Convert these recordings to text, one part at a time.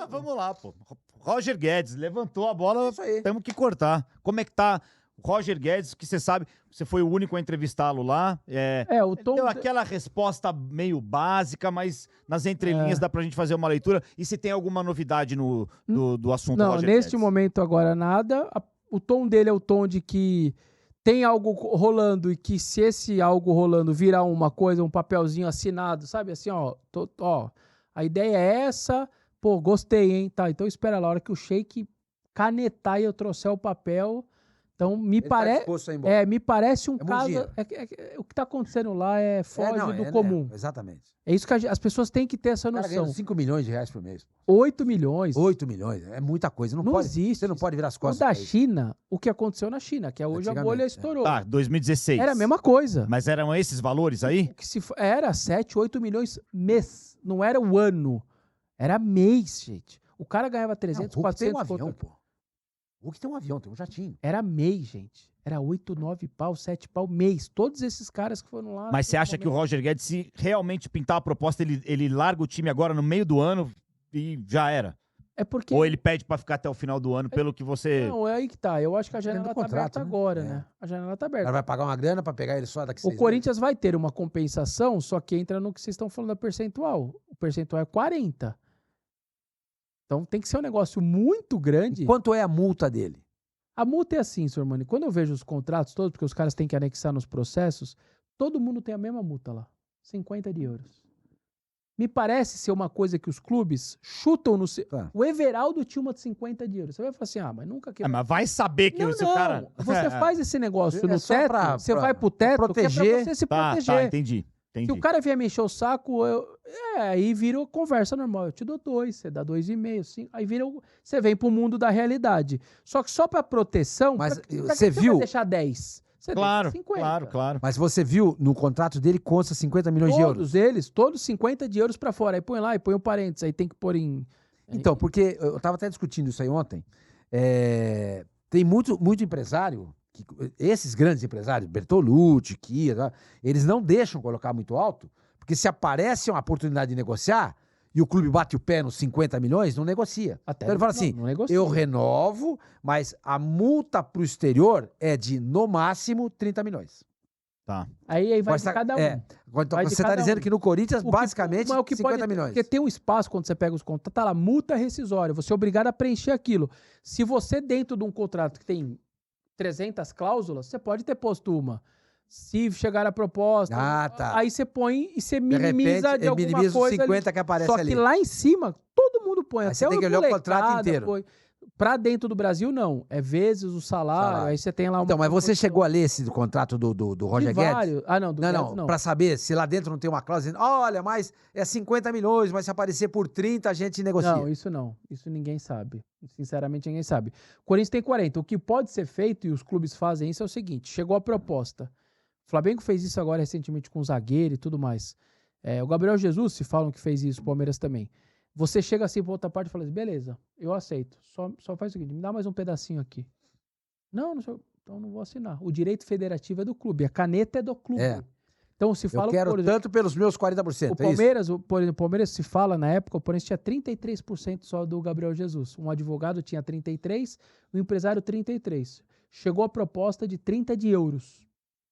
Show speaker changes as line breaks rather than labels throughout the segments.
vamos lá, pô. Roger Guedes levantou a bola,
Isso aí.
temos que cortar. Como é que tá o Roger Guedes, que você sabe, você foi o único a entrevistá-lo lá.
O tom
deu aquela resposta meio básica, mas nas entrelinhas dá pra gente fazer uma leitura. E se tem alguma novidade do assunto
Não,
Roger
neste
Guedes?
momento agora nada. O tom dele é o tom de que tem algo rolando e que se esse algo rolando virar uma coisa, um papelzinho assinado, sabe? Assim, ó, a ideia é essa, pô, gostei, hein? Tá, então espera lá, a hora que o Sheik canetar e eu trouxer o papel. Então, me parece um caso. O que tá acontecendo lá foge do comum.
Exatamente.
É isso que as pessoas têm que ter essa noção.
O cara ganha 5 milhões de reais por mês.
8 milhões.
8 milhões, é muita coisa. Não pode,
existe.
Você não pode virar as costas.
O da China, o que aconteceu na China, que hoje a bolha estourou.
Tá, 2016.
Era a mesma coisa.
Mas eram esses valores aí?
Era 7, 8 milhões mês. Não era o ano. Era mês, gente. O cara ganhava 300,
não,
400...
tem um avião, pô. O que tem um avião, tem um jatinho.
Era mês, gente. Era 8, 9 pau, 7 pau mês. Todos esses caras que foram lá...
Mas você acha que o Roger Guedes, se realmente pintar a proposta, ele larga o time agora no meio do ano e já era?
É porque...
Ou ele pede pra ficar até o final do ano, pelo que você...
Não, é aí que tá. Eu acho que a janela tá aberta agora, né? A janela tá aberta.
Ela vai pagar uma grana pra pegar ele só daqui 6
meses. O Corinthians vai ter uma compensação, só que entra no que vocês estão falando da percentual. O percentual é 40. Então tem que ser um negócio muito grande.
E quanto é a multa dele?
A multa é assim, senhor Mani. Quando eu vejo os contratos todos, porque os caras têm que anexar nos processos, todo mundo tem a mesma multa lá. 50 de euros. Me parece ser uma coisa que os clubes chutam no... O Everaldo tinha uma de 50 de euros. Você vai falar assim, mas nunca...
mas vai saber que o cara...
Você faz esse negócio no teto, você vai pro teto,
proteger.
Que é pra você se proteger.
Tá, entendi.
Se o cara vier me encher o saco, aí vira conversa normal. Eu te dou 2, você dá 2,5, 5. Aí vira. Você vem pro mundo da realidade. Só que só pra proteção.
Mas
pra
você viu?
Vai deixar 10. Você
claro,
deixa 50.
Claro.
Mas você viu no contrato dele consta 50 milhões de euros?
Todos 50 de euros pra fora. Aí põe lá e põe o parênteses. Aí tem que pôr em.
Então, porque eu tava até discutindo isso aí ontem. Tem muito empresário. Esses grandes empresários, Bertolucci, Kia, eles não deixam colocar muito alto, porque se aparece uma oportunidade de negociar e o clube bate o pé nos 50 milhões, não negocia. Então ele fala assim, eu renovo, mas a multa pro exterior é de, no máximo, 30 milhões.
Tá.
Aí vai de cada um.
Então você tá dizendo que no Corinthians, basicamente, 50 milhões.
Porque tem um espaço quando você pega os contratos, tá lá, multa rescisória, você é obrigado a preencher aquilo. Se você, dentro de um contrato que tem 300 cláusulas, você pode ter posto uma. Se chegar a proposta, aí você põe e você minimiza de alguma
minimiza
coisa.
Os 50
ali.
que aparece ali.
Só que lá em cima, todo mundo põe.
Aí você tem que olhar o contrato inteiro.
Pra dentro do Brasil, não. É vezes o salário, aí você tem lá uma...
Então, mas você chegou a ler esse contrato do Roger Guedes?
Não, do Guedes não.
Pra saber se lá dentro não tem uma cláusula dizendo, olha, mas é 50 milhões, mas se aparecer por 30, a gente negocia.
Não, isso não. Isso ninguém sabe. Sinceramente, ninguém sabe. O Corinthians tem 40. O que pode ser feito, e os clubes fazem isso, é o seguinte, chegou a proposta. O Flamengo fez isso agora recentemente com o zagueiro e tudo mais. O Gabriel Jesus, se falam que fez isso, o Palmeiras também. Você chega assim pra outra parte e fala assim, beleza, eu aceito. Só faz o seguinte, me dá mais um pedacinho aqui. Não então não vou assinar. O direito federativo é do clube, a caneta é do clube. Então se fala...
Eu quero por exemplo, tanto pelos meus 40%.
O Palmeiras, por exemplo, o Palmeiras se fala na época, o Palmeiras tinha 33% só do Gabriel Jesus. Um advogado tinha 33%, o empresário 33%. Chegou a proposta de 30 de euros.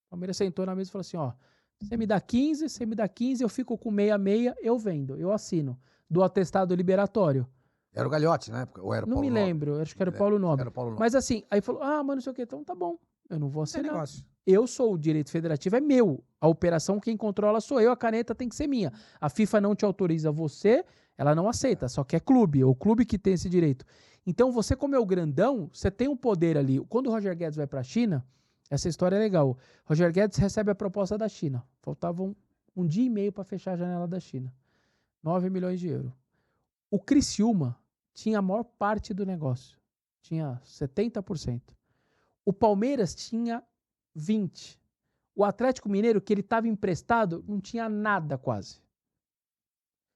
O Palmeiras sentou na mesa e falou assim, você me dá 15, eu fico com 6,6, eu vendo, eu assino. Do atestado liberatório.
Era o Gagliotti na época? Ou era o Paulo
Não me lembro, acho que era o Paulo Nobre.
Era o Paulo Nobre.
Mas assim, aí falou, mas não sei o que, então tá bom, eu não vou assinar. Eu sou o direito federativo, é meu. A operação quem controla sou eu, a caneta tem que ser minha. A FIFA não te autoriza você, ela não aceita, só que é clube, o clube que tem esse direito. Então você, como é o grandão, você tem um poder ali. Quando o Roger Guedes vai pra China, essa história é legal. Roger Guedes recebe a proposta da China. Faltavam um dia e meio para fechar a janela da China. 9 milhões de euros. O Criciúma tinha a maior parte do negócio. Tinha 70%. O Palmeiras tinha 20%. O Atlético Mineiro, que ele estava emprestado, não tinha nada quase.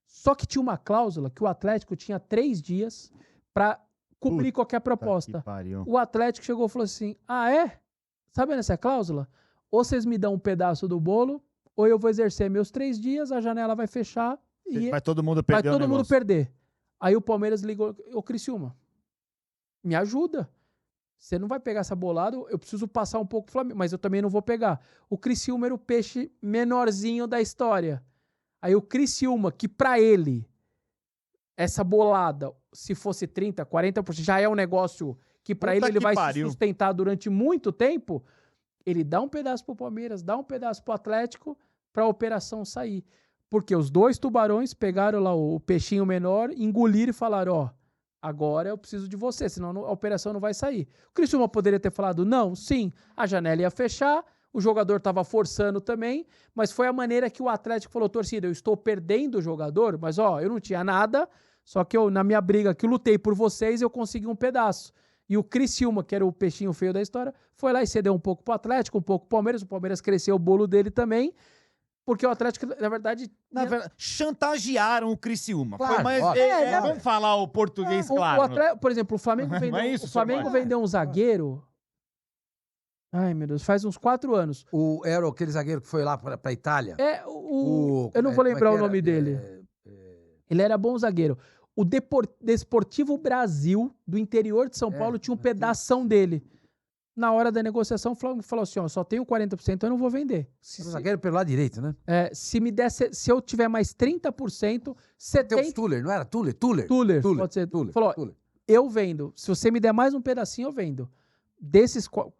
Só que tinha uma cláusula que o Atlético tinha 3 dias para cumprir qualquer proposta. O Atlético chegou e falou assim, sabendo essa cláusula? Ou vocês me dão um pedaço do bolo, ou eu vou exercer meus 3 dias, a janela vai fechar,
vai todo mundo perder.
Aí o Palmeiras ligou, ô Criciúma, me ajuda. Você não vai pegar essa bolada, eu preciso passar um pouco o Flamengo, mas eu também não vou pegar. O Criciúma era o peixe menorzinho da história. Aí o Criciúma, que pra ele, essa bolada, se fosse 30%, 40%, já é um negócio que pra ele vai se sustentar durante muito tempo, ele dá um pedaço pro Palmeiras, dá um pedaço pro Atlético pra operação sair. Porque os dois tubarões pegaram lá o peixinho menor, engoliram e falaram, ó, agora eu preciso de você, senão a operação não vai sair. O Criciúma poderia ter falado não, sim, a janela ia fechar, o jogador estava forçando também, mas foi a maneira que o Atlético falou, torcida, eu estou perdendo o jogador, mas ó, eu não tinha nada, só que eu, na minha briga que eu lutei por vocês, eu consegui um pedaço. E o Criciúma, que era o peixinho feio da história, foi lá e cedeu um pouco pro Atlético, um pouco pro Palmeiras, o Palmeiras cresceu o bolo dele também, porque o Atlético, na verdade...
chantagearam o Criciúma.
Claro,
foi mais, vamos falar o português claro.
Por exemplo, o Flamengo vendeu um zagueiro... Ai, meu Deus, faz uns 4 anos.
Era aquele zagueiro que foi lá pra Itália?
Eu não vou lembrar o nome dele. Ele era bom zagueiro. O Desportivo Brasil, do interior de São Paulo, tinha um pedação dele. Na hora da negociação, o Flamengo falou assim, ó, só tenho 40%, eu não vou vender.
O zagueiro pelo lado direito, né?
Se eu tiver mais 30%, você
tem... o Tuller, não era? Tuller,
pode ser. Falou, eu vendo. Se você me der mais um pedacinho, eu vendo.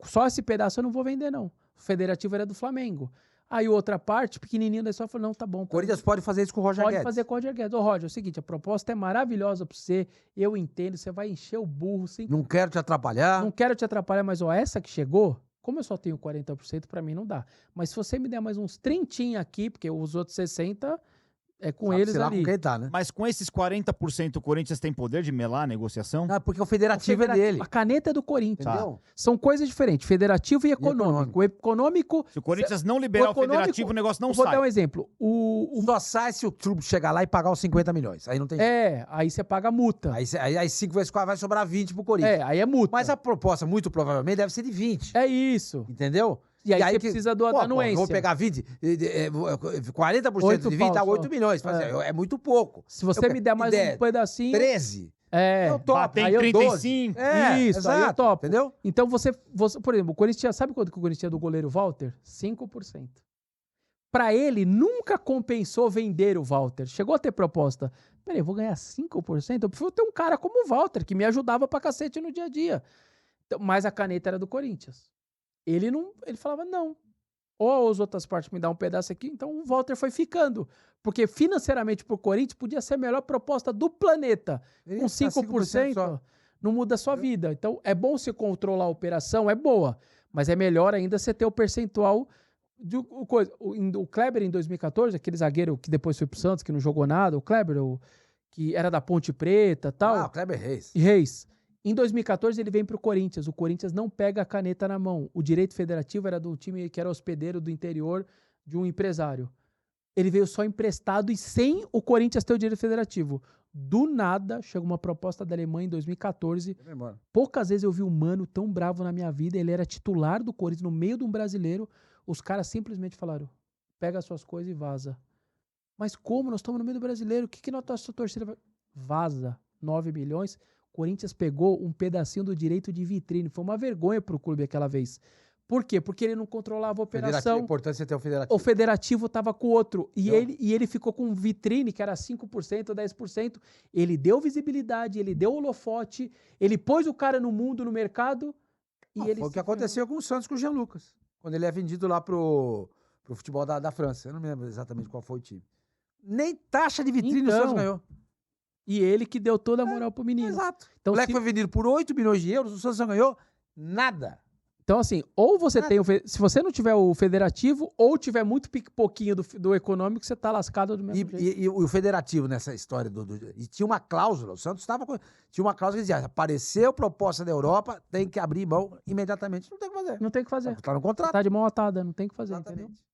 Só esse pedaço eu não vou vender, não. O Federativo era do Flamengo. Aí outra parte, pequenininho da história, falou, não, tá bom.
Corinthians pode fazer isso com o Roger Guedes.
Pode fazer com o Roger Guedes. Ô, Roger, é o seguinte, a proposta é maravilhosa pra você, eu entendo, você vai encher o burro.
Não quero te atrapalhar.
Não quero te atrapalhar, mas ó, essa que chegou, como eu só tenho 40%, pra mim não dá. Mas se você me der mais uns 30 aqui, porque os outros 60%, é com eles ali.
Com quem tá, né?
Mas com esses 40%, o Corinthians tem poder de melar a negociação?
Não, porque o federativo é dele.
A caneta é do Corinthians.
Entendeu?
São coisas diferentes, federativo e econômico. O econômico...
Se o Corinthians não liberar o federativo, o negócio não sai.
Vou dar um exemplo.
Só sai se o clube chegar lá e pagar os 50 milhões. Aí não tem jeito.
Aí você paga a multa.
Aí 5 vezes 4 vai sobrar 20 pro Corinthians.
Aí é multa.
Mas a proposta, muito provavelmente, deve ser de 20.
É isso.
Entendeu?
E aí você precisa da anuência.
Vou pegar 20, 40% de 20 dá 8 milhões. É muito pouco.
Se você me der mais um pedacinho...
13.
Eu topo. Tem 35.
Isso, exato, aí eu topo.
Entendeu?
Então você, por exemplo, o Corinthians, sabe quanto que o Corinthians tinha do goleiro Walter? 5%. Pra ele, nunca compensou vender o Walter. Chegou a ter proposta. Peraí, eu vou ganhar 5%? Eu prefiro ter um cara como o Walter, que me ajudava pra cacete no dia a dia. Então, mas a caneta era do Corinthians. Ele falava não. Ou as outras partes me dão um pedaço aqui, então o Walter foi ficando. Porque financeiramente pro Corinthians podia ser a melhor proposta do planeta. Com 5% não muda a sua vida. Então é bom você controlar a operação, é boa. Mas é melhor ainda você ter o percentual de coisa. O Kleber em 2014, aquele zagueiro que depois foi pro Santos, que não jogou nada, o Kleber, que era da Ponte Preta e tal.
O Kleber Reis.
Em 2014 ele vem pro Corinthians. O Corinthians não pega a caneta na mão. O direito federativo era do time que era hospedeiro do interior de um empresário. Ele veio só emprestado e sem o Corinthians ter o direito federativo. Do nada, chegou uma proposta da Alemanha em 2014. Poucas vezes eu vi um mano tão bravo na minha vida. Ele era titular do Corinthians no meio de um brasileiro. Os caras simplesmente falaram, pega as suas coisas e vaza. Mas como? Nós estamos no meio do brasileiro. O que nossa torcida vai... Vaza. 9 milhões. Corinthians pegou um pedacinho do direito de vitrine. Foi uma vergonha pro clube aquela vez. Por quê? Porque ele não controlava a operação.
É importante você ter o federativo.
O federativo estava com o outro. E ele ficou com vitrine, que era 5%, 10%. Ele deu visibilidade, ele deu holofote, ele pôs o cara no mundo, no mercado.
Foi o que aconteceu com o Santos, com o Jean Lucas. Quando ele é vendido lá pro futebol da França. Eu não me lembro exatamente qual foi o time. Nem taxa de vitrine o Santos ganhou.
E ele que deu toda a moral pro menino.
Exato. Então, o moleque foi vendido por 8 milhões de euros, o Santos não ganhou nada.
Então, assim, ou você tem se você não tiver o federativo, ou tiver muito pouquinho do econômico, você tá lascado do mesmo jeito.
E o federativo nessa história e tinha uma cláusula, o Santos tinha uma cláusula que dizia, apareceu proposta da Europa, tem que abrir mão imediatamente. Não tem o que fazer.
Não tem o que fazer.
Tá no contrato.
Tá de mão atada, não tem o que fazer,
Exatamente.
entendeu?